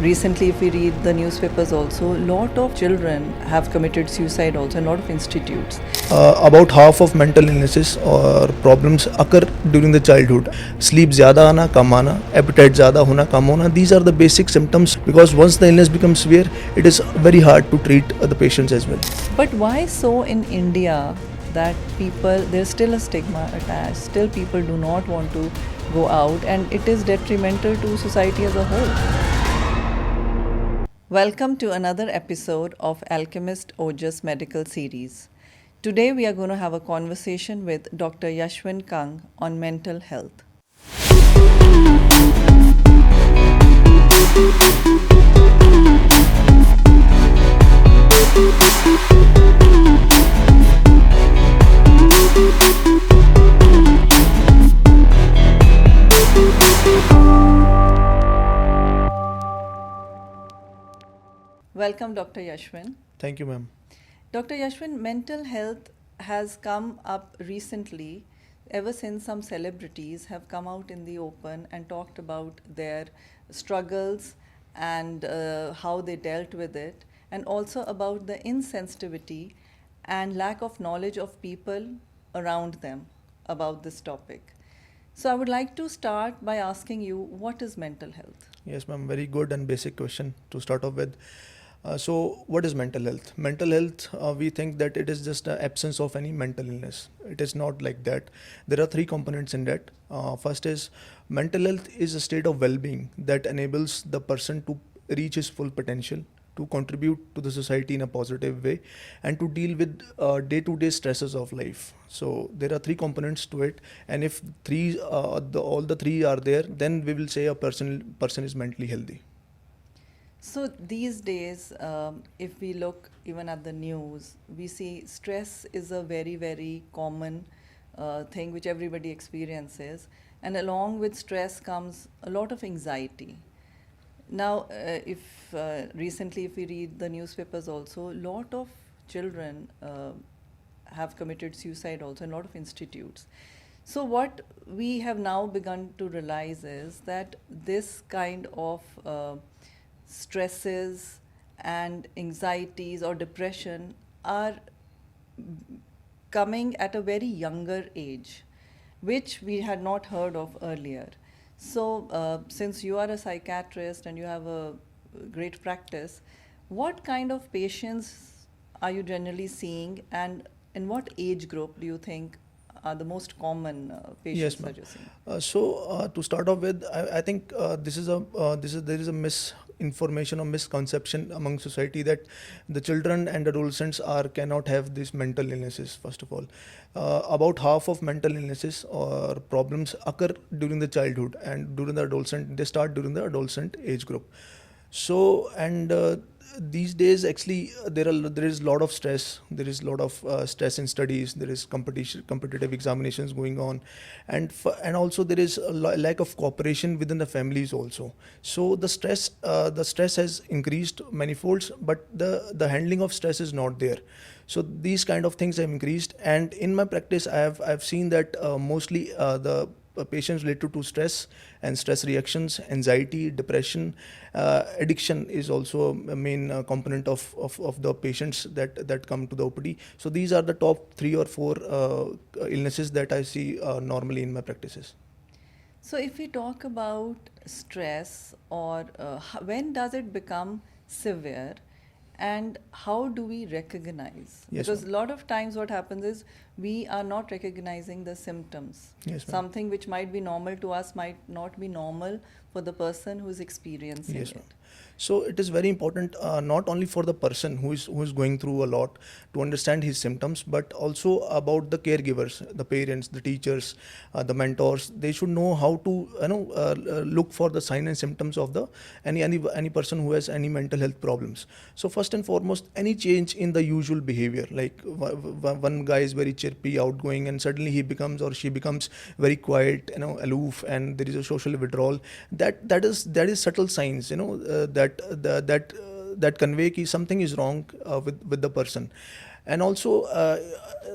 recently, if we read the newspapers also, lot of children have committed suicide also in a lot of institutes. About half of mental illnesses or problems occur during the childhood. Sleep ज़्यादा आना, कम आना, appetite ज़्यादा होना, कम होना. These are the basic symptoms because once the illness becomes severe, it is very hard to treat the patients as well. But why so in India that people, there's still a stigma attached, still people do not want to go out, and it is detrimental to society as a whole. Welcome to another episode of Alchemist Ojas Medical Series. Today we are going to have a conversation with Dr. Yashwin Kang on mental health. Welcome, Dr. Yashwin. Thank you, ma'am. Dr. Yashwin, mental health has come up recently ever since some celebrities have come out in the open and talked about their struggles and how they dealt with it, and also about the insensitivity and lack of knowledge of people around them about this topic. So I would like to start by asking you, what is mental health? Yes, ma'am. Very good and basic question to start off with. So, what is mental health? Mental health, we think that it is just an absence of any mental illness. It is not like that. There are three components in that. First is mental health is a state of well-being that enables the person to reach his full potential, to contribute to the society in a positive way, and to deal with day-to-day stresses of life. So there are three components to it, and if all the three are there, then we will say a person is mentally healthy. So these days, if we look even at the news, we see stress is a very, very common thing which everybody experiences. And along with stress comes a lot of anxiety. Now, if recently, if we read the newspapers also, a lot of children have committed suicide also in a lot of institutes. So what we have now begun to realize is that this kind of stresses and anxieties or depression are coming at a very younger age, which we had not heard of earlier. So since you are a psychiatrist and you have a great practice, what kind of patients are you generally seeing, and in what age group do you think are the most common patients Yes, ma'am. that you're seeing? So to start off with, I think there is a misinformation or misconception among society that the children and adolescents cannot have these mental illnesses. First of all, about half of mental illnesses or problems occur during the childhood, and during the adolescent they start during the adolescent age group. So and these days actually there is a lot of stress. There is a lot of stress in studies. There is competitive examinations going on, and also there is a lack of cooperation within the families also. So the stress has increased manifolds, but the handling of stress is not there. So these kind of things have increased, and in my practice I've seen that mostly the patients related to stress and stress reactions, anxiety, depression, addiction is also a main component of the patients that come to the OPD. So these are the top 3 or 4 illnesses that I see normally in my practices. So if we talk about stress, or when does it become severe, and how do we recognize? Yes, Because ma'am. a lot of times what happens is we are not recognizing the symptoms. Yes, ma'am. Something which might be normal to us might not be normal for the person who is experiencing Yes, it. ma'am. So it is very important not only for the person who is going through a lot to understand his symptoms, but also about the caregivers, the parents, the teachers, the mentors. They should know how to look for the sign and symptoms of the any person who has any mental health problems. So first and foremost, any change in the usual behavior, like one guy is very chirpy, outgoing, and suddenly he becomes or she becomes very quiet, aloof, and there is a social withdrawal. That is subtle signs, that convey कि something is wrong with the person. And also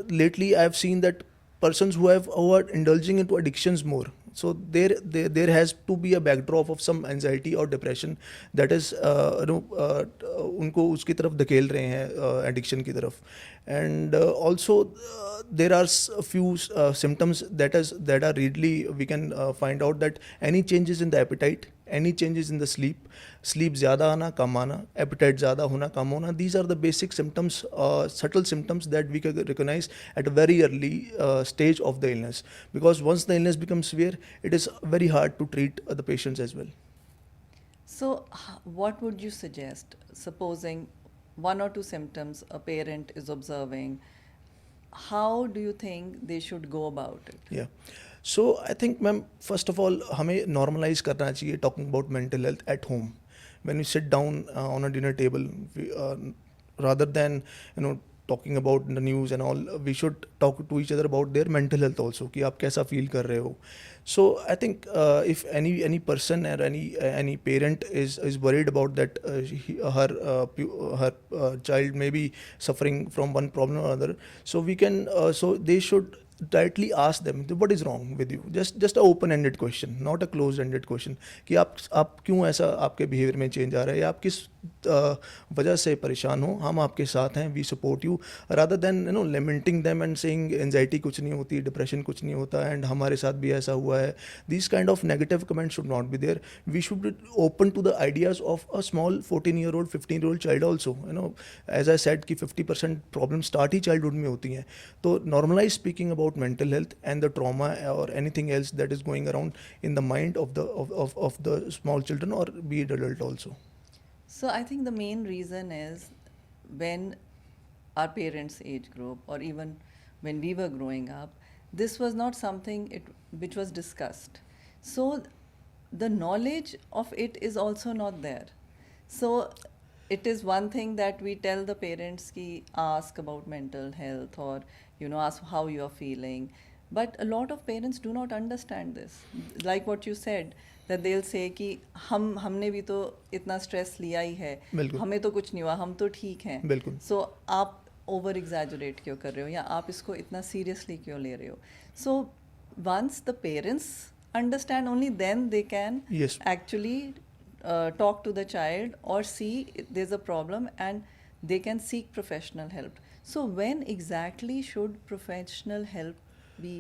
lately I've seen that persons who are indulging into addictions more, So there has to be a backdrop of some anxiety or depression that is उनको उसकी तरफ धकेल रहे हैं addiction की तरफ. And also there are a few symptoms that are really we can find out that any changes in the appetite, any changes in the sleep ज़्यादा आना कम आना, appetite ज़्यादा होना कम होना, these are the basic symptoms, subtle symptoms that we can recognize at a very early stage of the illness, because once the illness becomes severe, it is very hard to treat the patients as well. So, what would you suggest? Supposing one or two symptoms a parent is observing, how do you think they should go about it? Yeah. So I think, ma'am, first of all, हमें normalize करना चाहिए talking about mental health at home. When we sit down on a dinner table, rather than talking about the news and all, we should talk to each other about their mental health also. कि आप कैसा feel कर रहे हो. So I think if any person or any parent is worried about that her child may be suffering from one problem or other, so we can so they should directly ask them what is wrong with you. Just a open ended question, not a closed ended question, कि आप क्यों ऐसा आपके behaviour में change आ रहा है, या आप किस वजह से परेशान हो, हम आपके साथ हैं, we support you, rather than lamenting them and saying anxiety कुछ नहीं होती, डिप्रेशन कुछ नहीं होता, एंड हमारे साथ भी ऐसा हुआ है. These kind of negative comments should not be there. We should be open to the ideas of a small 14-year-old 15-year-old child also. As I said कि 50% problems start ही childhood में होती हैं. तो normalize speaking about mental health and the trauma or anything else that is going around in the mind of the small children or be it adult also. So, I think the main reason is when our parents' age group, or even when we were growing up, this was not something which was discussed. So, the knowledge of it is also not there. So, it is one thing that we tell the parents ki ask about mental health, or ask how you are feeling, but a lot of parents do not understand this. Like what you said, that they'll say कि हमने भी तो इतना stress लिया ही है, हमें तो कुछ नहीं हुआ, हम तो ठीक हैं. So आप ओवर एग्जैजरेट क्यों कर रहे हो, या आप इसको इतना सीरियसली क्यों ले रहे हो. So once the parents understand, only then they can actually talk to the child or see there's a problem, and they can seek professional help. So when exactly should professional help be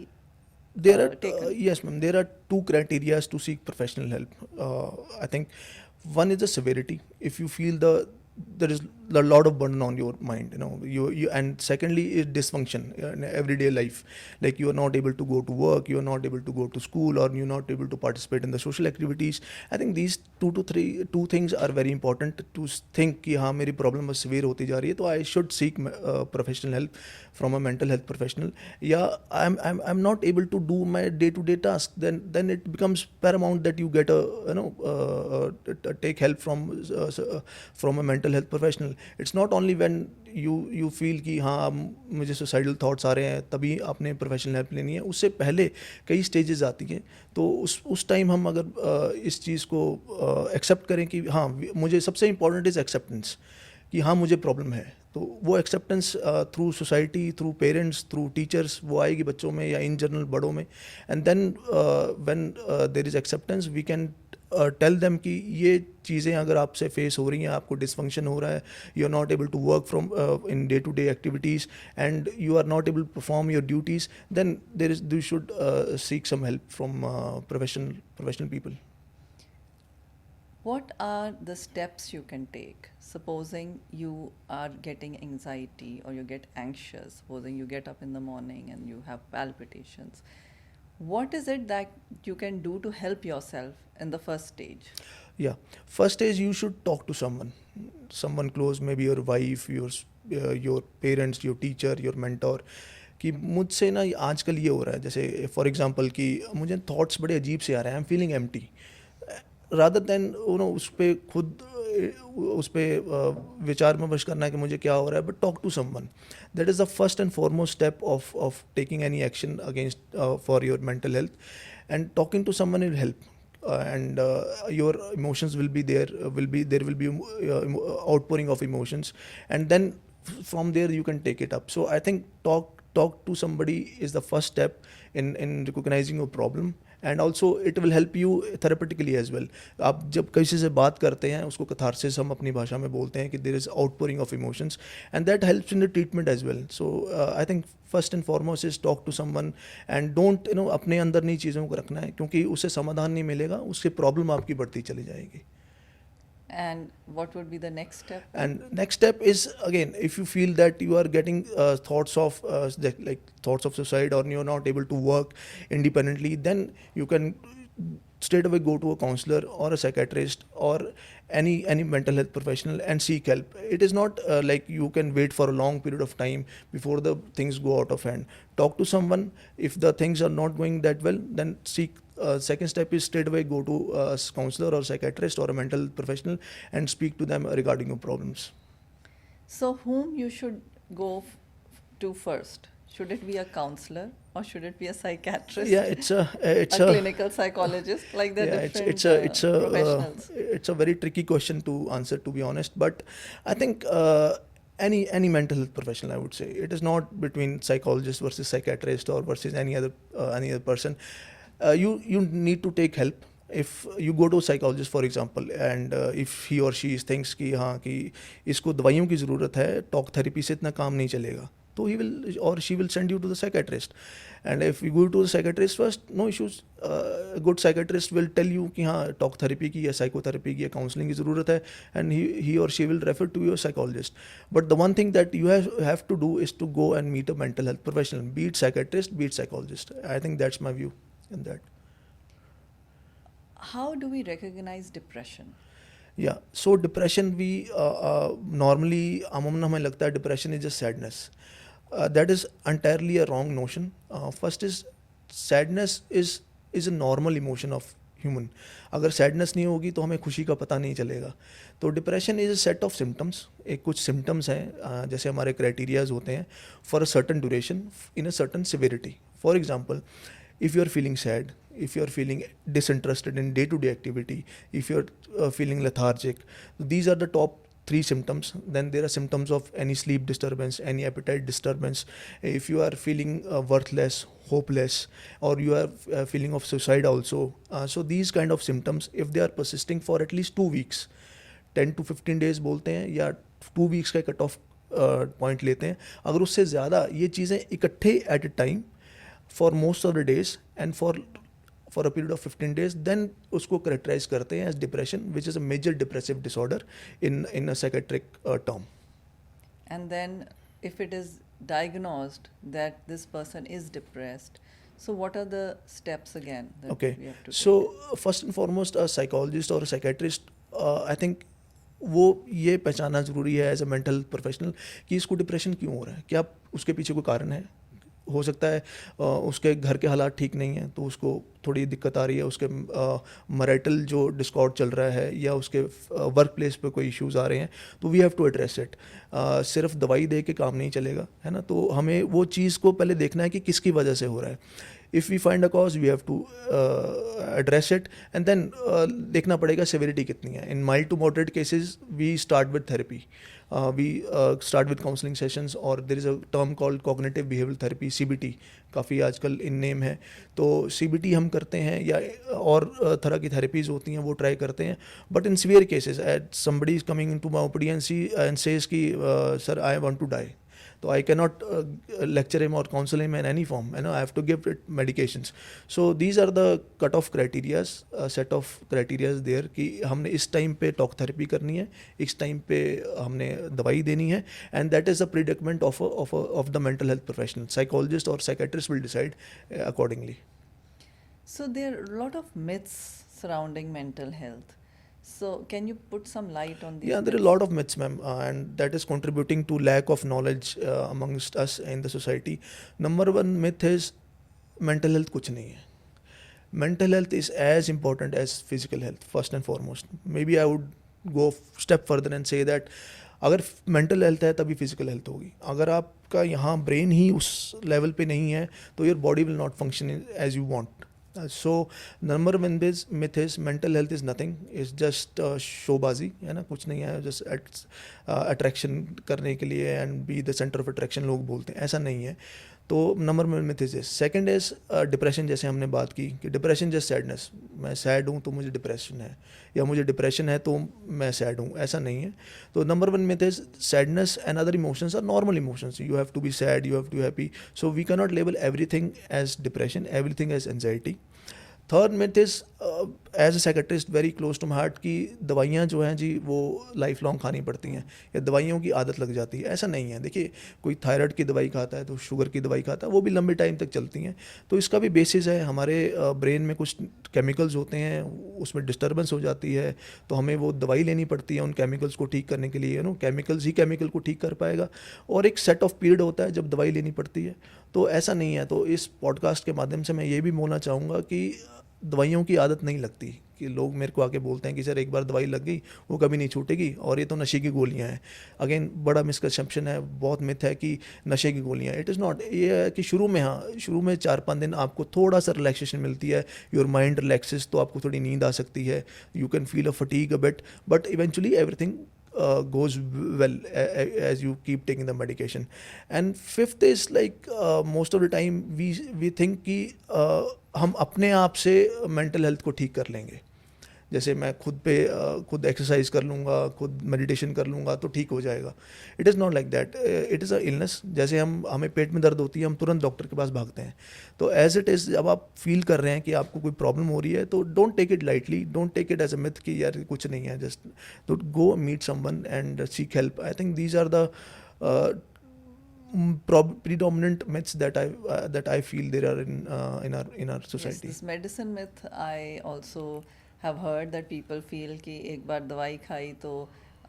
taken? Yes, ma'am, there are two criteria to seek professional help. I think one is the severity. If you feel there is a lot of burden on your mind, you and secondly is dysfunction in everyday life, like you are not able to go to work, you are not able to go to school, or you're not able to participate in the social activities. I think these two things are very important to think कि हाँ मेरी problem बस severe होती जा रही है, तो I should seek professional help from a mental health professional. Yeah, I'm not able to do my day-to-day task, then it becomes paramount that you get take help from a mental health professional. It's not only when you feel कि हाँ मुझे suicidal thoughts आ रहे हैं तभी आपने professional help लेनी है, उससे पहले कई stages आती हैं. तो उस टाइम हम अगर इस चीज़ को accept करें कि हाँ मुझे सबसे important is acceptance, कि हाँ मुझे प्रॉब्लम है, तो वो acceptance through society, through parents, through teachers वो आएगी बच्चों में या इन जनरल बड़ों में. And then when there is acceptance we can tell them कि ये चीज़ें अगर आपसे फेस हो रही हैं, आपको डिसफंक्शन हो रहा है, you are not able to work from in day to day activities and you are not able to perform your duties, then you should seek some help from professional people. What are the steps you can take? Supposing you are getting anxiety or you get anxious, supposing you get up in the morning and you have palpitations, what is it that you can do to help yourself in the first stage? Yeah, first stage you should talk to someone close, maybe your wife, your parents, your teacher, your mentor, कि मुझसे ना आजकल ये हो रहा है, जैसे for example कि मुझे थॉट्स बड़े अजीब से आ रहे हैं, I am feeling empty, rather than उस पर खुद उस पर विचार विमर्श करना है कि मुझे क्या हो रहा है, but talk to someone. That is the first and foremost step of taking any action against for your mental health, and talking to someone will help. And your emotions will be there will be outpouring of emotions, and then from there you can take it up. So I think talk to somebody is the first step in recognizing your problem, and also it will help you therapeutically as well. आप जब किसी से बात करते हैं उसको catharsis हम अपनी भाषा में बोलते हैं कि there is outpouring of emotions and that helps in the treatment as well. So I think first and foremost is talk to someone and don't अपने अंदर नई चीज़ों को रखना है, क्योंकि उससे समाधान नहीं मिलेगा, उससे प्रॉब्लम आपकी बढ़ती चली जाएगी. And what would be the next step? And next step is, again, if you feel that you are getting thoughts of thoughts of suicide, or you're not able to work independently, then you can straight away go to a counselor or a psychiatrist or any mental health professional and seek help. It is not like you can wait for a long period of time before the things go out of hand. Talk to someone. If the things are not going that well, then seek. Second step is straight away go to a counselor or psychiatrist or a mental professional and speak to them regarding your problems. So, whom you should go to first? Should it be a counselor or should it be a psychiatrist? Yeah, it's a clinical psychologist, like the yeah, different professionals. it's a very tricky question to answer, to be honest. But I think any mental health professional, I would say, it is not between psychologist versus psychiatrist or versus any other person. You need to take help. If you go to a psychologist, for example, and if he or she thinks कि हाँ कि इसको दवाइयों की ज़रूरत है, talk therapy से इतना काम नहीं चलेगा, तो he will or she will send you to the psychiatrist. And if you go to the psychiatrist first, no issues. A good psychiatrist will tell you कि हाँ टॉक थेरेपी की या साइकोथेरेपी की या काउंसलिंग की ज़रूरत है, and he or she will refer to your psychologist. But the one thing that you have to do is to go and meet a mental health professional, be it psychiatrist, be it psychologist. I think that's my view in that. How do we recognize depression? Yeah, so depression, we normally अमूमन हमें लगता है depression is just sadness. That is entirely a wrong notion. First is sadness is a normal emotion of human. अगर sadness नहीं होगी तो हमें खुशी का पता नहीं चलेगा. तो depression is a set of symptoms. एक कुछ symptoms हैं जैसे हमारे criterias होते हैं for a certain duration in a certain severity. For example, if you are feeling sad, if you are feeling disinterested in day-to-day activity, if you are feeling lethargic, these are the top 3 symptoms. Then there are symptoms of any sleep disturbance, any appetite disturbance. If you are feeling worthless, hopeless, or you are feeling of suicide also. So these kind of symptoms, if they are persisting for at least 2 weeks, 10 to 15 days बोलते हैं, या 2 weeks का cut off point लेते हैं, अगर उससे ज़्यादा ये चीज़ें इकट्ठे at a time for most of the days and for a period of 15 days, then उसको characterize करते हैं as depression, which is a major depressive disorder in a psychiatric term. And then if it is diagnosed that this person is depressed, so what are the steps again that Okay, we have to so take? first and foremost, a psychologist or a psychiatrist, I think वो ये पहचानना ज़रूरी है as a mental health professional कि इसको depression क्यों हो रहा है, क्या उसके पीछे कोई कारण है. हो सकता है उसके घर के हालात ठीक नहीं हैं तो उसको थोड़ी दिक्कत आ रही है, उसके मैरिटल जो डिस्कॉर्ड चल रहा है या उसके वर्क प्लेस पे कोई इश्यूज़ आ रहे हैं, तो we have to address it. सिर्फ दवाई दे के काम नहीं चलेगा, है ना. तो हमें वो चीज़ को पहले देखना है कि किसकी वजह से हो रहा है. If we find a cause, we have to address it and then देखना पड़ेगा सेवेरिटी कितनी है. In mild to moderate cases we start with therapy. We start with counseling sessions, or there is a term called cognitive behavioral therapy, CBT, काफ़ी आजकल in name है. तो CBT हम करते हैं या और तरह की थेरेपीज़ होती हैं वो ट्राई करते हैं. But in severe cases, somebody is coming into my OPD and says कि sir, I want to die, so I cannot lecture him or counsel him in any form. I have to give it medications. So these are the cut-off criteria, set of criteria there कि हमने इस time पे talk therapy करनी है, इस time पे हमने दवाई देनी है, and that is the predicament of the mental health professional. Psychologist or psychiatrist will decide accordingly. So there are a lot of myths surrounding mental health. So can you put some light on these? Yeah, there are a lot of myths, ma'am, and that is contributing to lack of knowledge amongst us in the society. Number one myth is mental health कुछ नहीं है. Mental health is as important as physical health, first and foremost. Maybe I would go step further and say that अगर mental health है तभी physical health होगी. अगर आपका यहाँ brain ही उस level पे नहीं है तो your body will not function as you want. So number one myth is mental health is nothing, it's just showbazi, है ना, कुछ नहीं है, just attraction करने के लिए and be the center of attraction लोग बोलते हैं, ऐसा नहीं है. तो number one myth is this. Second is depression. जैसे हमने बात की कि डिप्रेशन जस्ट सैडनेस, मैं सैड हूँ तो मुझे डिप्रेशन है, या मुझे डिप्रेशन है तो मैं सैड हूँ, ऐसा नहीं है. तो number one myth is sadness and other emotions are normal emotions. You have to be sad, you have to be happy. So we cannot label everything as depression, everything as anxiety. Third myth is as a psychiatrist very close to my heart कि दवाइयाँ जो हैं जी वो life long खानी पड़ती हैं या दवाइयों की आदत लग जाती है. ऐसा नहीं है. देखिए, कोई थायराइड की दवाई खाता है तो शुगर की दवाई खाता है, वो भी लंबे टाइम तक चलती हैं. तो इसका भी बेसिस है, हमारे ब्रेन में कुछ केमिकल्स होते हैं, उसमें डिस्टर्बेंस हो जाती है, तो हमें वो दवाई लेनी पड़ती है उन केमिकल्स को ठीक करने के लिए. केमिकल्स ही केमिकल को ठीक कर पाएगा, और एक सेट ऑफ पीरियड होता है जब दवाई लेनी पड़ती है. तो ऐसा नहीं है. तो इस पॉडकास्ट के माध्यम से मैं ये भी बोलना चाहूँगा कि दवाइयों की आदत नहीं लगती. कि लोग मेरे को आके बोलते हैं कि सर एक बार दवाई लग गई वो कभी नहीं छूटेगी, और ये तो नशे की गोलियां हैं. अगेन बड़ा मिसकंसेप्शन है, बहुत मिथ है कि नशे की गोलियां. It is not. ये है कि शुरू में, हाँ, शुरू में 4-5 दिन आपको थोड़ा सा रिलैक्सेशन मिलती है, योर माइंड रिलैक्सेस, तो आपको थोड़ी नींद आ सकती है, you can feel a fatigue a bit, but eventually everything goes well as you keep taking the medication. And fifth is like most of the time we think कि हम अपने आप से mental health को ठीक कर लेंगे. जैसे मैं खुद एक्सरसाइज कर लूँगा, खुद मेडिटेशन कर लूँगा तो ठीक हो जाएगा. It is not like that. It is a illness. जैसे हमें पेट में दर्द होती है, हम तुरंत डॉक्टर के पास भागते हैं. तो एज इट इज़, जब आप फील कर रहे हैं कि आपको कोई प्रॉब्लम हो रही है, तो don't take it lightly, don't take it as a myth कि यार कुछ नहीं है. Just to go meet someone and seek help. I think these are the predominant myths that I feel there are in our Yes, society. this medicine myth I also have heard that people feel कि एक बार दवाई खाई तो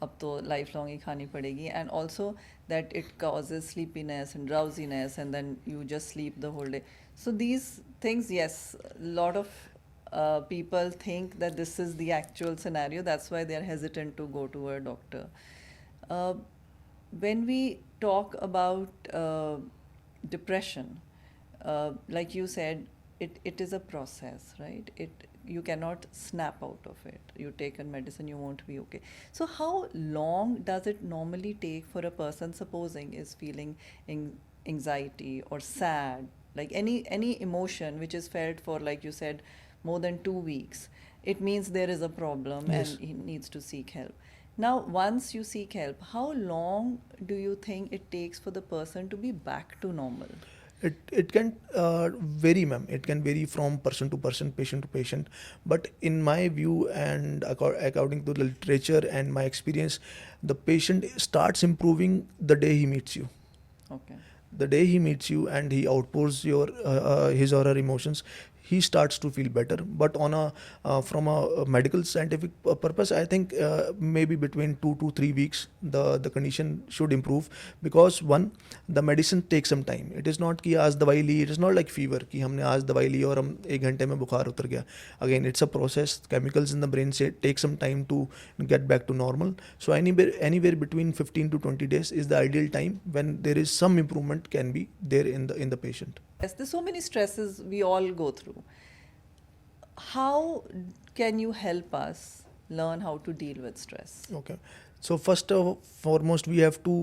अब तो life long ही खानी पड़ेगी, and also that it causes sleepiness and drowsiness and then you just sleep the whole day. So these things, yes, a lot of people think that this is the actual scenario, that's why they are hesitant to go to a doctor. Uh, when we talk about depression, like you said, it is a process, right? You cannot snap out of it. You take a medicine, you won't be okay. So how long does it normally take for a person, supposing is feeling anxiety or sad, like any emotion which is felt for, like you said, more than 2 weeks? It means there is a problem. Yes. And he needs to seek help. Now, once you seek help, how long do you think it takes for the person to be back to normal? It can vary, ma'am. It can vary from person to person, patient to patient. But in my view and according to the literature and my experience, the patient starts improving the day he meets you. Okay. The day he meets you and he outpours his or her emotions, he starts to feel better. But on from a medical scientific purpose, I think maybe between 2 to 3 weeks the condition should improve, because one, the medicine takes some time. It is not कि आज दवाई ली, it is not like fever कि हमने आज दवाई ली और हम 1 घंटे में बुखार उतर गया. Again, it's a process. Chemicals in the brain take some time to get back to normal. So anywhere between 15 to 20 days is the ideal time when there is some improvement can be there in the patient. Yes, there's so many stresses we all go through. How can you help us learn how to deal with stress? Okay. So first and foremost, we have to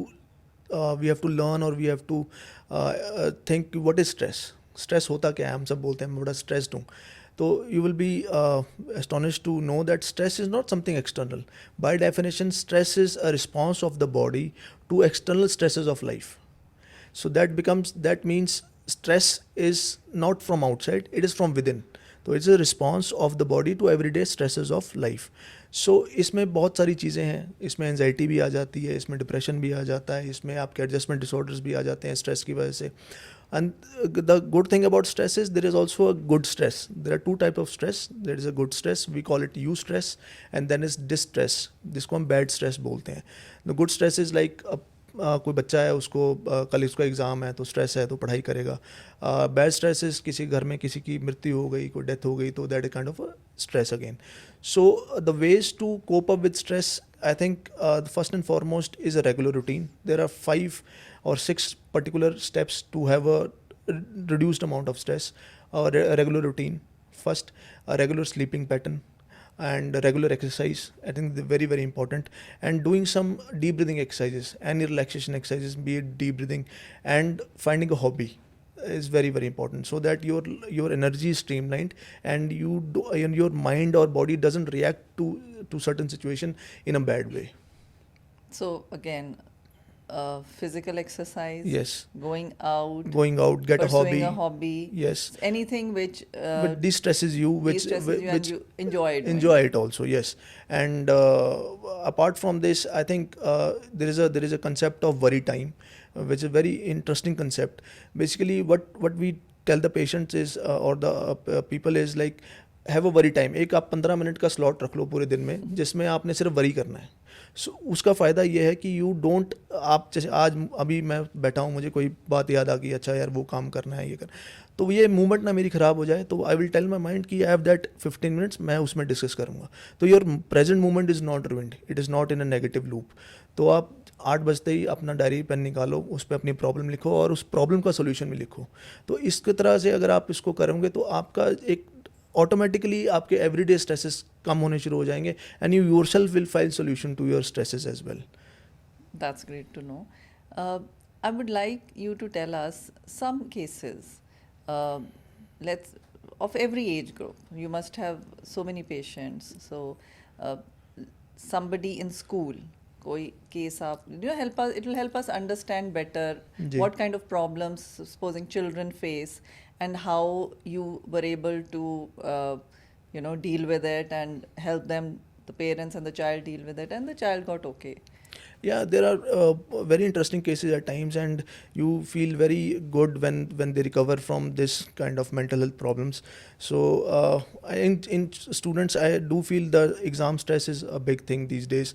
learn, or we have to think what is stress. Stress होता क्या है? हम सब बोलते हैं मैं बड़ा stressed हूँ. So you will be astonished to know that stress is not something external. By definition, stress is a response of the body to external stresses of life. So that means stress is not from outside, it is from within. So it's a response of the body to everyday stresses of life. So इसमें बहुत सारी चीज़ें हैं. इसमें anxiety भी आ जाती है, इसमें डिप्रेशन भी आ जाता है, इसमें आपके एडजस्टमेंट डिसऑर्डर्स भी आ जाते हैं स्ट्रेस की वजह से. And the good thing about stress is there is also a good stress. There are two types of stress. There is a good stress, we call it eustress, and then is distress. जिसको हम bad stress बोलते हैं. The good stress is like कोई बच्चा है, उसको कल इसका एग्ज़ाम है तो स्ट्रेस है तो पढ़ाई करेगा. बैड स्ट्रेस इज किसी घर में किसी की मृत्यु हो गई, कोई डेथ हो गई, तो that is kind of stress again. So the ways to cope up with stress, I think the first and foremost is a regular routine. There are 5 or 6 particular steps to have a reduced amount of stress. A regular routine. First, a regular sleeping pattern and regular exercise. I think they're very, very important. And doing some deep breathing exercises and relaxation exercises, be it deep breathing, and finding a hobby. is very very important, so that your energy is streamlined and and your mind or body doesn't react to certain situation in a bad way. So again, physical exercise, Yes, going out, going out, get a pursuing hobby. a hobby, Yes, anything which but de-stresses you, de-stresses you and which you enjoy doing. enjoy it also. Yes, and apart from this, I think there is a concept of worry time, which is a very interesting concept. Basically, what we tell the patients is or the people is like, have a worry time. एक आप 15 minute का slot रख लो पूरे दिन में जिसमें आपने सिर्फ वरी करना है. सो उसका फ़ायदा ये है कि यू डोंट, आप जैसे आज अभी मैं बैठा हूँ, मुझे कोई बात याद आ गई, अच्छा यार वो काम करना है, ये कर, तो ये मूवमेंट ना मेरी ख़राब हो जाए, तो I will tell my mind कि आई हैव दैट 15 मिनट्स, मैं उसमें डिस्कस करूँगा. तो your present movement is not ruined, it is not in a negative loop. तो आप 8 बजते ही अपना डायरी पेन निकालो, उस पर अपनी प्रॉब्लम लिखो और उस प्रॉब्लम का सोल्यूशन भी लिखो. तो इसकी तरह से अगर आप इसको करोगे तो आपका एक ऑटोमेटिकली आपके एवरीडे स्ट्रेसेस कम होने शुरू हो जाएंगे and you yourself will find solution to your stresses as well. That's great to know. I would like you to tell us some cases, uh, let's of every age group. You must have so many patients. So, uh, somebody in school, कोई case आप help us. It will help us understand better जी. what kind of problems supposing children face and how you were able to deal with it and help them, the parents and the child deal with it, and the child got okay. Yeah, there are very interesting cases at times, and you feel very good when they recover from this kind of mental health problems. So in students, I do feel the exam stress is a big thing these days.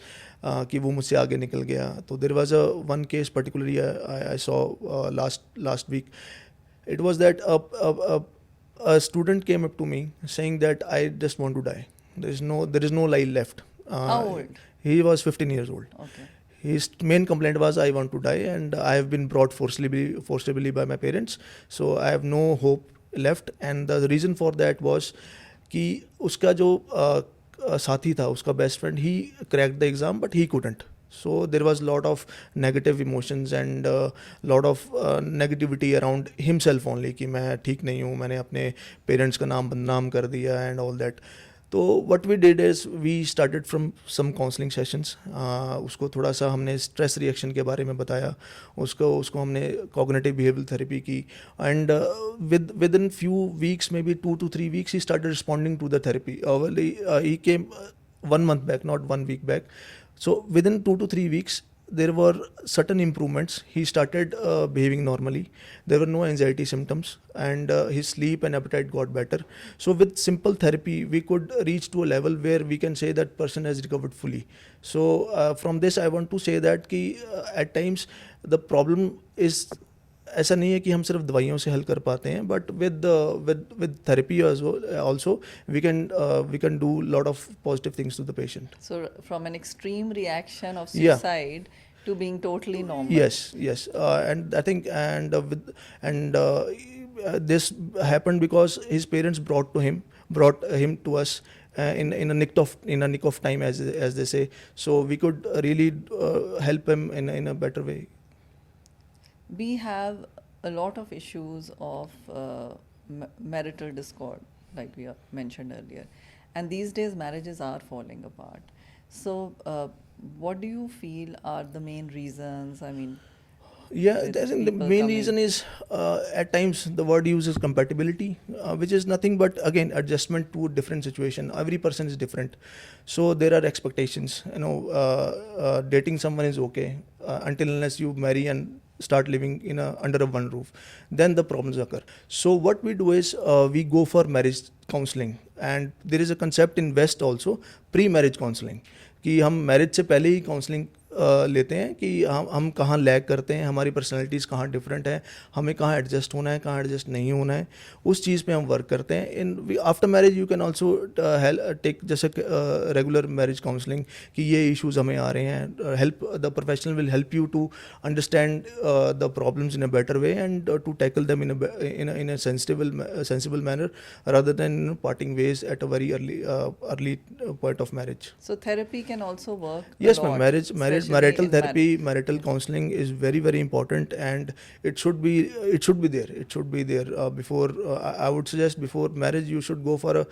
कि वो मुझसे आगे निकल गया. तो there was one case particularly I saw last week. It was that a student came up to me saying that I just want to die. There is no life left. How old? He was 15 years old. Okay. His main complaint was I want to die, and I have been brought forcibly by my parents, so I have no hope left. And the reason for that was कि उसका जो साथी था, उसका best friend, he cracked the exam but he couldn't. So there was a lot of negative emotions and lot of negativity around himself only कि मैं ठीक नहीं हूँ, मैंने अपने parents का नाम बदनाम कर दिया and all that. तो what we did is we started from some counseling sessions. उसको थोड़ा सा हमने stress reaction के बारे में बताया, उसको हमने cognitive behavioral therapy की, and within few weeks, maybe 2 to 3 weeks, he started responding to the therapy. He came 1 month back, not 1 week back. So within 2 to 3 weeks, there were certain improvements. He started behaving normally. There were no anxiety symptoms, and his sleep and appetite got better. So with simple therapy, we could reach to a level where we can say that person has recovered fully. So from this, I want to say that कि at times the problem is, ऐसा नहीं है कि हम सिर्फ दवाइयों से हल कर पाते हैं, but with therapy also we can do lot of positive things to the patient. So from an extreme reaction of Yeah. suicide to being totally normal. Yes, and I think this happened because his parents brought him to us in a nick of time, as they say. So we could really help him in a better way. We have a lot of issues of marital discord, like we mentioned earlier, and these days marriages are falling apart. So what do you feel are the main reasons? I mean, Yeah, with I think the people main coming- reason is at times the word used is compatibility, which is nothing but again adjustment to a different situation. Every person is different, so there are expectations. Dating someone is okay until unless you marry and start living under a one roof, then the problems occur. So what we do is we go for marriage counseling, and there is a concept in West also, pre-marriage counseling, कि हम marriage से पहले ही counselling लेते हैं कि हम कहाँ lag करते हैं, हमारी पर्सनैलिटीज़ कहाँ डिफरेंट है, हमें कहाँ एडजस्ट होना है, कहाँ एडजस्ट नहीं होना है, उस चीज़ पे हम वर्क करते हैं. In after marriage you can also take जैसे रेगुलर मैरिज काउंसलिंग कि ये इश्यूज़ हमें आ रहे हैं, help the professional will help you to understand the problems in a better way and to tackle them in a sensible manner rather than parting ways at a very early point of marriage. so therapy can also work. Yes, a ma'am. lot, Marriage especially marital in therapy, marriage. marital counseling is very very important, and it should be there. It should be there before. I would suggest before marriage you should go for a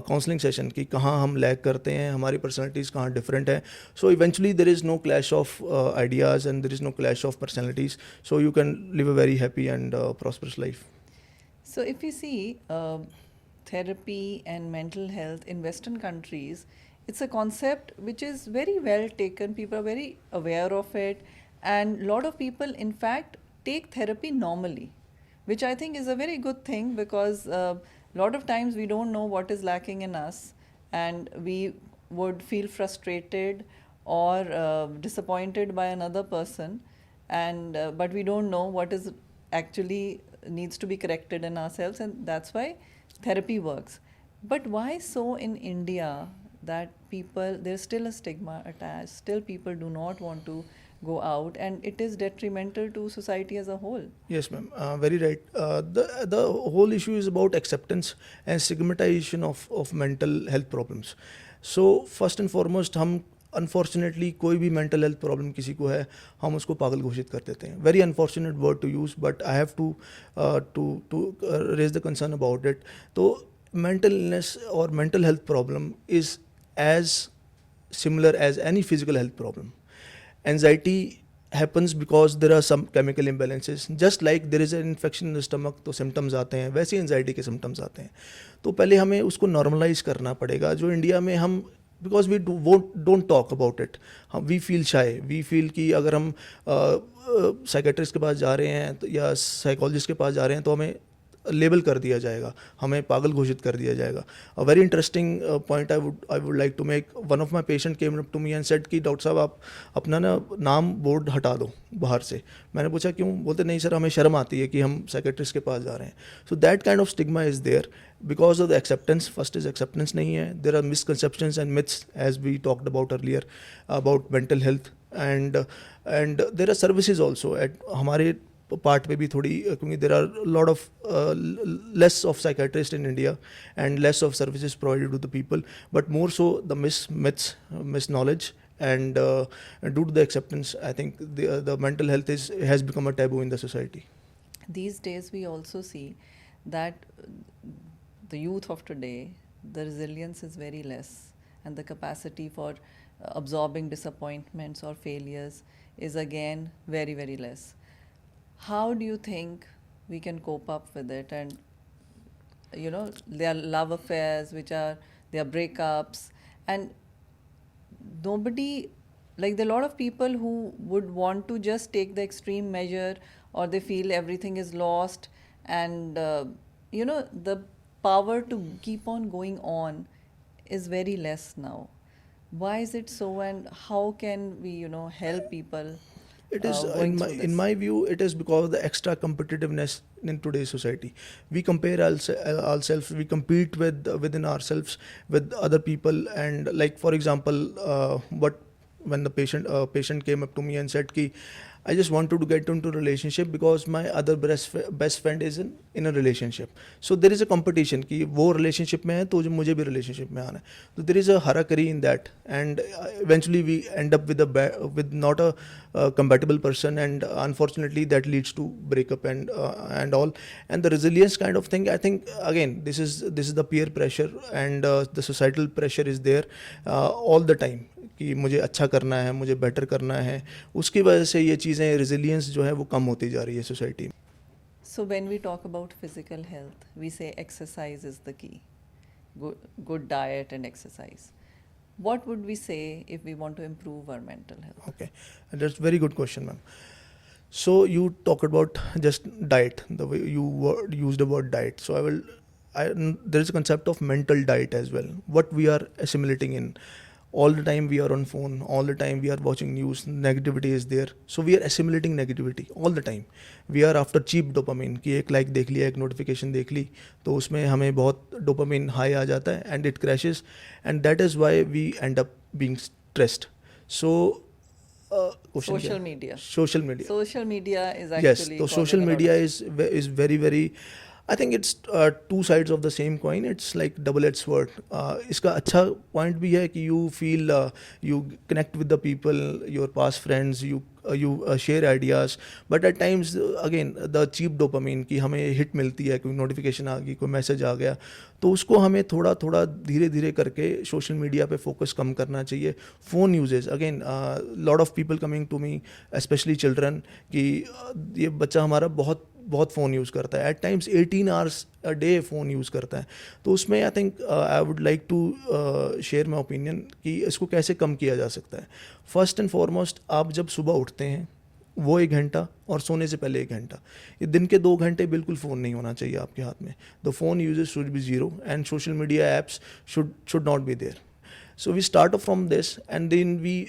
counseling session कि कहाँ हम lag करते हैं, हमारी personalities कहाँ different है. So eventually there is no clash of ideas and there is no clash of personalities. So you can live a very happy and prosperous life. So if you see therapy and mental health in Western countries, it's a concept which is very well taken. People are very aware of it, and a lot of people, in fact, take therapy normally, which I think is a very good thing because a lot of times we don't know what is lacking in us, and we would feel frustrated or disappointed by another person, and but we don't know what is actually needs to be corrected in ourselves, and that's why therapy works. But why so in India that people, there's still a stigma attached, still people do not want to go out, and it is detrimental to society as a whole. Yes, ma'am. Very right. The whole issue is about acceptance and stigmatization of mental health problems. So first and foremost, हम unfortunately कोई भी mental health problem किसी को है, हम उसको पागल घोषित कर देते हैं. Very unfortunate word to use, but I have to raise the concern about it. तो mental illness or mental health problem is as similar as any physical health problem. Anxiety happens because there are some chemical imbalances. Just like there is an infection in the stomach, तो symptoms आते हैं, वैसे ही anxiety के symptoms आते हैं. तो पहले हमें उसको normalize करना पड़ेगा, जो इंडिया में हम because we don't talk about it. We feel shy. We feel कि अगर हम साइकेट्रिस्ट के पास जा रहे हैं या साइकोलॉजिस्ट के पास जा रहे हैं तो हमें लेबल कर दिया जाएगा, हमें पागल घोषित कर दिया जाएगा. A very interesting point I would like to make. One of my patient came up to me and said कि डॉक्टर साहब आप अपना ना नाम बोर्ड हटा दो बाहर से. मैंने पूछा क्यों? बोलते नहीं सर, हमें शर्म आती है कि हम साइकेट्रिस्ट के पास जा रहे हैं. So that kind of stigma is there because of the acceptance. First is acceptance नहीं है. There are misconceptions and myths as we talked about earlier about mental health, and there are services also at हमारे part में भी थोड़ी, क्योंकि there are lot of less of psychiatrist in India and less of services provided to the people, but more so the myths, misknowledge, and due to the acceptance, I think the mental health has become a taboo in the society. These days we also see that the youth of today, the resilience is very less, and the capacity for absorbing disappointments or failures is again very, very less. How do you think we can cope up with it? And there are love affairs which are, there are breakups, and nobody, like there are a lot of people who would want to just take the extreme measure, or they feel everything is lost, and the power to keep on going on is very less now. Why is it so, and how can we help people? It is in this? my view, it is because of the extra competitiveness in today's society. We compare ourselves, we compete within ourselves with other people, and like for example, when the patient came up to me and said ki I just wanted to get into a relationship because my other best friend is in a relationship. So there is a competition कि वो relationship में है तो मुझे भी relationship में आना है. So there is a harakiri in that, and eventually we end up with not a compatible person, and unfortunately that leads to breakup and all. And the resilience kind of thing, I think again this is the peer pressure, and the societal pressure is there all the time कि मुझे अच्छा करना है, मुझे better करना है. उसकी वजह से ये चीज़ें, resilience जो है वो कम होती जा रही है सोसाइटी में. So when we talk about physical health, we say exercise is the key. Good diet and exercise. What would we say if we want to improve our mental health? Okay, and that's a very good question, ma'am. So you talked about just diet, the way you used the word diet. So there is a concept of mental diet as well. What we are assimilating in. All the time we are on phone, all the time we are watching news, negativity is there. So we are assimilating negativity all the time. We are after cheap dopamine कि एक like देख लिया, एक notification देख ली, तो उसमें हमें बहुत dopamine high आ जाता है, and it crashes, and that is why we end up being stressed. So social media. Social media. Social media is actually yes. So social media is very very I think it's two sides of the same coin, it's like double edge word. इसका अच्छा पॉइंट भी है कि you feel, you connect with the people, your past friends, you share ideas. But at times again the cheap dopamine की हमें hit मिलती है, कोई नोटिफिकेशन आ गई, कोई मैसेज आ गया, तो उसको हमें थोड़ा थोड़ा धीरे धीरे करके सोशल मीडिया पे फोकस कम करना चाहिए. Phone usage again, lot of people coming to me, specially children, कि ये बच्चा हमारा बहुत बहुत फ़ोन यूज़ करता है, at times 18 hours a day phone use करता है. तो उसमें I think I would like to share my opinion कि इसको कैसे कम किया जा सकता है. फर्स्ट एंड फॉरमोस्ट, आप जब सुबह उठते हैं वो 1 घंटा, और सोने से पहले 1 घंटा, ये दिन के 2 घंटे बिल्कुल फ़ोन नहीं होना चाहिए आपके हाथ में. The phone usage should be zero and social media apps should not be there. So we start off from this and then we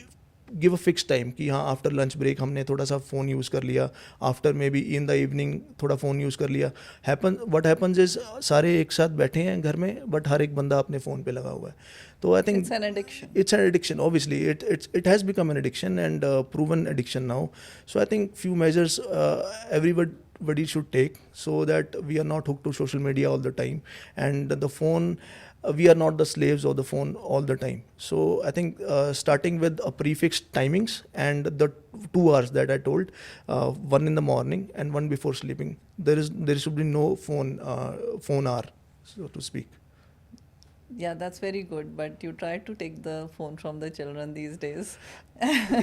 give a fix time कि हाँ आफ्टर लंच ब्रेक हमने थोड़ा सा फ़ोन यूज़ कर लिया, after may be in the evening थोड़ा phone use कर लिया. व्हाट हैपन्स इज सारे एक साथ बैठे हैं घर में, बट हर एक बंदा अपने फ़ोन पे लगा हुआ है. तो I think It's an addiction. it's an addiction, obviously it has become an addiction, and proven addiction now. So I think few measures everybody should take, so that we are not hooked to social media all the time, and the phone, we are not the slaves of the phone all the time. So I think starting with a prefixed timings and the 2 hours that I told, one in the morning and one before sleeping, there should be no phone hour, so to speak. Yeah, that's very good. But you try to take the phone from the children these days.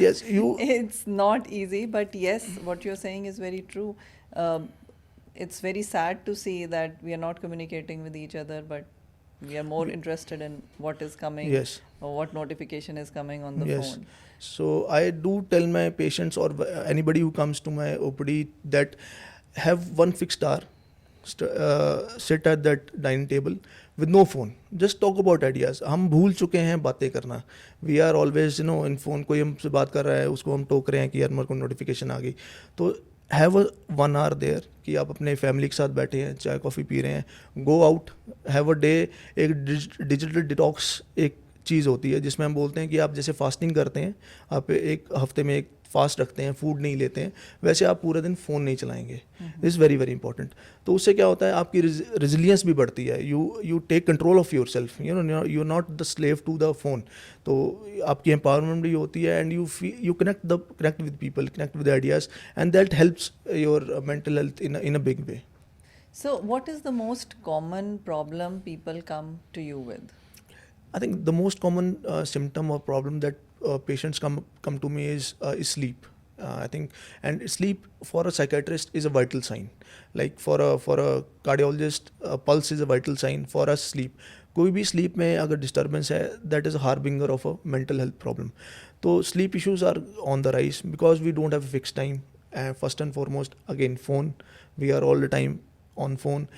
Yes, you. It's not easy, but yes, what you're saying is very true. It's very sad to see that we are not communicating with each other, but we are more interested in what is coming Yes. or what notification is coming on the Yes. phone. So I do tell my patients or anybody who comes to my OPD that have one fixed hour, sit at that dining table with no phone. Just talk about ideas. हम भूल चुके हैं बातें करना. We are always in phone. कोई हमसे बात कर रहा है, उसको हम टोक रहे हैं कि यार मेरे को नोटिफिकेशन आ गई. तो हैव अ 1 hour देयर कि आप अपने फैमिली के साथ बैठे हैं, चाय कॉफ़ी पी रहे हैं. Go out, have a day. एक डिजिटल डिटॉक्स एक चीज़ होती है जिसमें हम बोलते हैं कि आप जैसे फास्टिंग करते हैं, आप एक हफ्ते में एक फास्ट रखते हैं, फूड नहीं लेते हैं, वैसे आप पूरे दिन फ़ोन नहीं चलाएंगे. This very very important. तो उससे क्या होता है, आपकी रेजिलियंस भी बढ़ती है. You take control of yourself, you are not the slave to the phone. तो आपकी एम्पावरमेंट भी होती है, and you connect with people, connect with ideas, and that helps your mental health in a big way. So, what is the most common problem people come to you with? I think the most common symptom or problem that patients come to me is sleep. I think, and sleep for a psychiatrist is a vital sign. Like for a cardiologist, pulse is a vital sign. For us, sleep. कोई भी sleep में अगर disturbance है, that is a harbinger of a mental health problem. तो sleep issues are on the rise because we don't have a fixed time. First and foremost, again, phone. We are all the time on phone.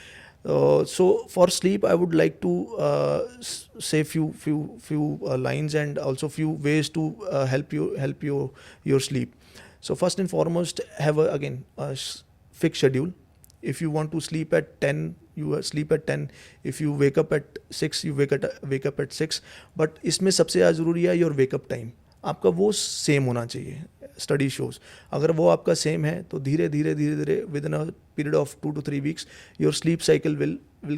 So for sleep, I would like to say few lines, and also few ways to help your sleep. So first and foremost, have a fixed schedule. If you want to sleep at 10, you sleep at 10. If you wake up at 6, you wake up at 6. But इसमें सबसे ज़्यादा ज़रूरी है your wake up time. आपका वो same होना चाहिए. Study shows अगर वो आपका सेम है तो धीरे धीरे with in a period of 2 to 3 weeks your sleep cycle will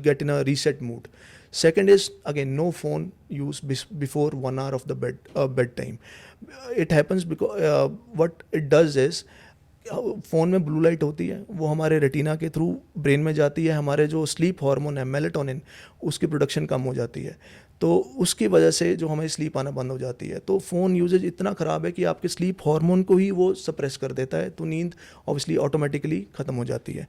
get in a reset mood. Second is again no phone use before 1 hour of the bed time. It happens because what it does is phone में blue light होती है, वो हमारे retina के through brain में जाती है. हमारे जो स्लीप हार्मोन है मेलेटोनिन, उसकी प्रोडक्शन कम हो जाती है. तो उसकी वजह से जो हमें स्लीप आना बंद हो जाती है. तो फ़ोन यूजेज इतना ख़राब है कि आपके स्लीप हार्मोन को ही वो सप्रेस कर देता है. तो नींद ऑब्वियसली ऑटोमेटिकली ख़त्म हो जाती है.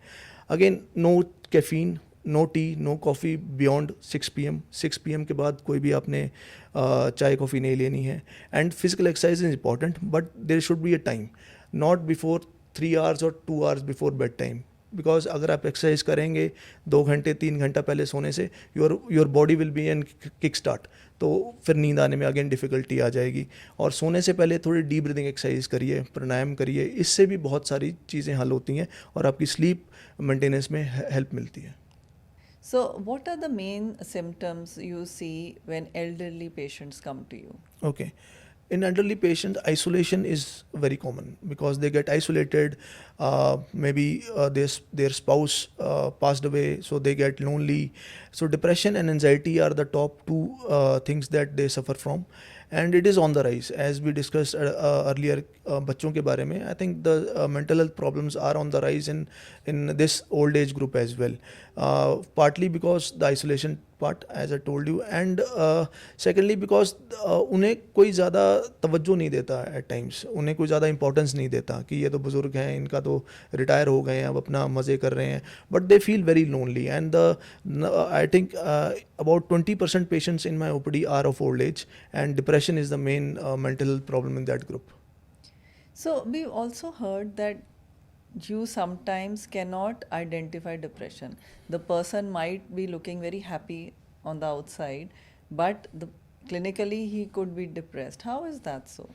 Again no caffeine, no tea, no coffee beyond 6 PM. 6 PM के बाद कोई भी आपने चाय कॉफ़ी नहीं लेनी है. And physical exercise is important, but there should be a time, not before 3 hours और 2 hours before bedtime. Because अगर आप एक्सरसाइज करेंगे 2 घंटे 3 घंटा पहले सोने से, your body will be an kick start. तो फिर नींद आने में अगेन डिफ़िकल्टी आ जाएगी. और सोने से पहले थोड़ी डीप ब्रीदिंग एक्सरसाइज करिए, प्राणायाम करिए. इससे भी बहुत सारी चीज़ें हल होती हैं और आपकी स्लीप मेंटेनेंस में हेल्प मिलती है. So, what are the main symptoms you see when elderly patients come to you? Okay. in elderly patient, isolation is very common because they get isolated. Maybe their spouse passed away, so they get lonely. So depression and anxiety are the top two things that they suffer from, and it is on the rise. As we discussed earlier, बच्चों के बारे में, I think the mental health problems are on the rise in this old age group as well. Partly because the isolation part, as I told you, and secondly because उन्हें कोई ज़्यादा तवज्जो नहीं देता एट टाइम्स, उन्हें कोई ज़्यादा importance नहीं देता कि ये तो बुज़ुर्ग हैं, इनका तो रिटायर हो गए हैं, अब अपना मज़े कर रहे हैं, but they feel very lonely. And I think about 20% patients in my OPD are of old age, and depression is the main mental health problem in that group. So we also heard that you sometimes cannot identify depression. The person might be looking very happy on the outside, but clinically he could be depressed. How is that so?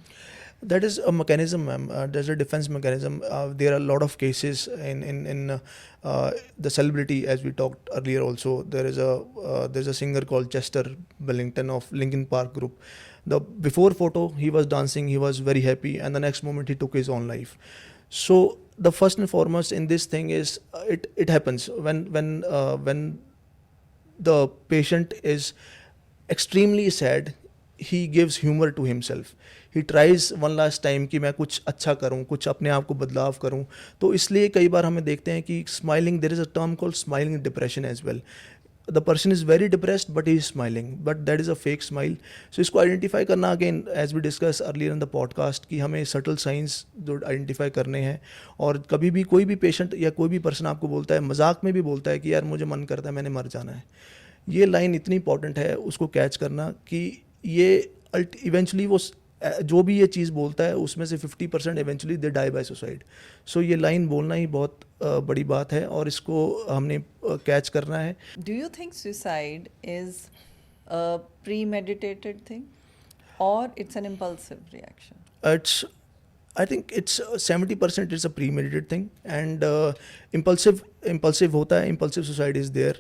That is a mechanism, ma'am. There's a defense mechanism. There are a lot of cases in the celebrity, as we talked earlier. Also, there's a singer called Chester Bennington of Linkin Park group. The before photo, he was dancing, he was very happy, and the next moment he took his own life. So the first and foremost in this thing is it happens when the patient is extremely sad. He gives humor to himself. He tries one last time कि मैं कुछ अच्छा करूं, कुछ अपने आप को बदलाव करूं. तो इसलिए कई बार हमें देखते हैं कि smiling, there is a term called smiling depression as well. The person is very depressed but he is smiling, but that is a fake smile. So इसको identify करना, again as we discussed earlier in the podcast, कि हमें subtle signs जो identify करने हैं. और कभी भी कोई भी patient या कोई भी person आपको बोलता है, मजाक में भी बोलता है कि यार मुझे मन करता है मैंने मर जाना है, ये लाइन इतनी इंपॉर्टेंट है उसको कैच करना कि ये इवेंचुअली वो जो भी ये चीज़ बोलता है उसमें से 50% eventually they die by suicide. So ये लाइन बोलना ही बहुत बड़ी बात है और इसको हमने कैच करना है. Do you think suicide is a premeditated thing और it's an impulsive reaction? It's I think it's 70% is a premeditated thing, and impulsive होता है. Impulsive suicide is there,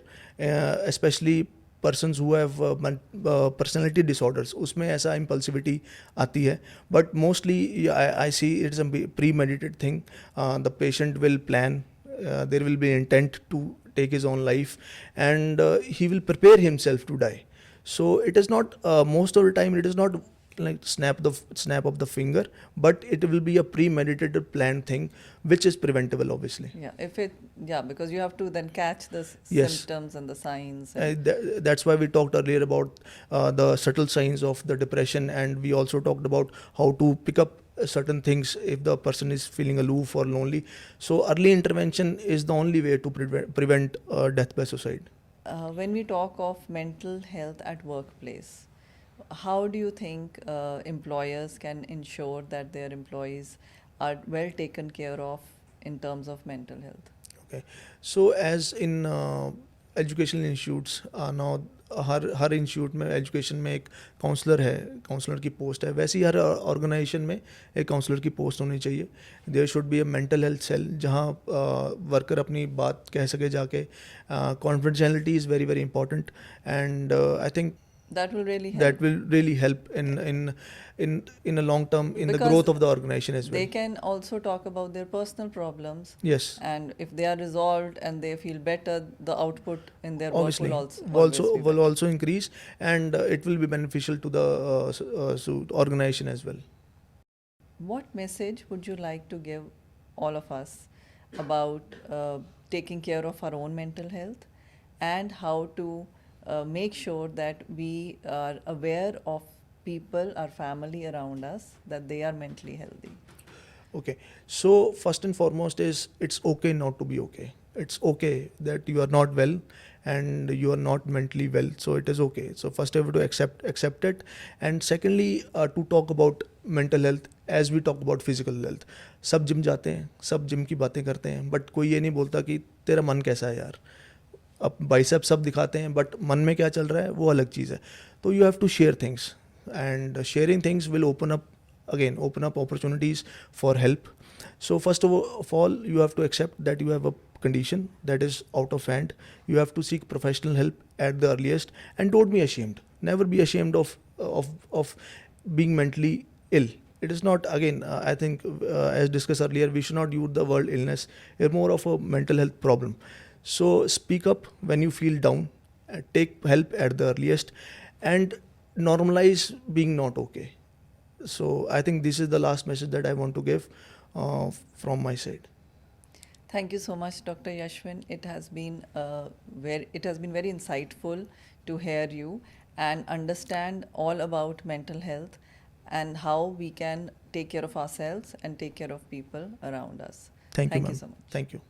especially persons who have personality disorders. उसमें ऐसा impulsivity आती है, but mostly I see it's a premeditated thing. The patient will plan, there will be intent to take his own life, and he will prepare himself to die. So it is not most of the time it is not like snap of the finger, but it will be a premeditated planned thing which is preventable, obviously. Because you have to then catch the Yes. symptoms and the signs. That's why we talked earlier about the subtle signs of the depression, and we also talked about how to pick up certain things if the person is feeling aloof or lonely. So early intervention is the only way to prevent death by suicide. When we talk of mental health at workplace, how do you think employers can ensure that their employees are well taken care of in terms of mental health? Okay, so as in educational institutes now, her institute में education में एक counsellor है, counsellor की post है. वैसे ही हर organisation में एक counsellor की पोस्ट होनी चाहिए. There should be a mental health cell जहाँ वर्कर अपनी बात कह सके जाके. Confidentiality is very very important, and I think that will really help. That will really help in a long term in Because the growth of the organization as well. They can also talk about their personal problems. Yes. And if they are resolved and they feel better, the output in their Obviously, work will will also increase, and it will be beneficial to the organization as well. What message would you like to give all of us about taking care of our own mental health and how to make sure that we are aware of people, our family around us, that they are mentally healthy? Okay, so first and foremost is it's okay not to be okay. It's okay that you are not well and you are not mentally well, so it is okay. So first I have to accept it, and secondly to talk about mental health as we talk about physical health. सब gym जाते हैं, सब gym की बातें करते हैं, but कोई ये नहीं बोलता कि तेरा मन कैसा है यार. अब बाइसेप सब दिखाते हैं, बट मन में क्या चल रहा है वो अलग चीज़ है. तो you have to share things, and sharing things will open up opportunities for help. So first of all, you have to accept that you have a condition that is out of hand. You have to seek professional help at the earliest, and don't be ashamed. Never be ashamed of being mentally ill. It is not, again, I think, as discussed earlier, we should not use the word illness. It's more of a mental health problem. So speak up when you feel down, take help at the earliest, and normalize being not okay. So I think this is the last message that I want to give from my side. Thank you so much, Dr. Yashwin. It has been very insightful to hear you and understand all about mental health and how we can take care of ourselves and take care of people around us. Thank you, Thank ma'am. you so much. Thank you.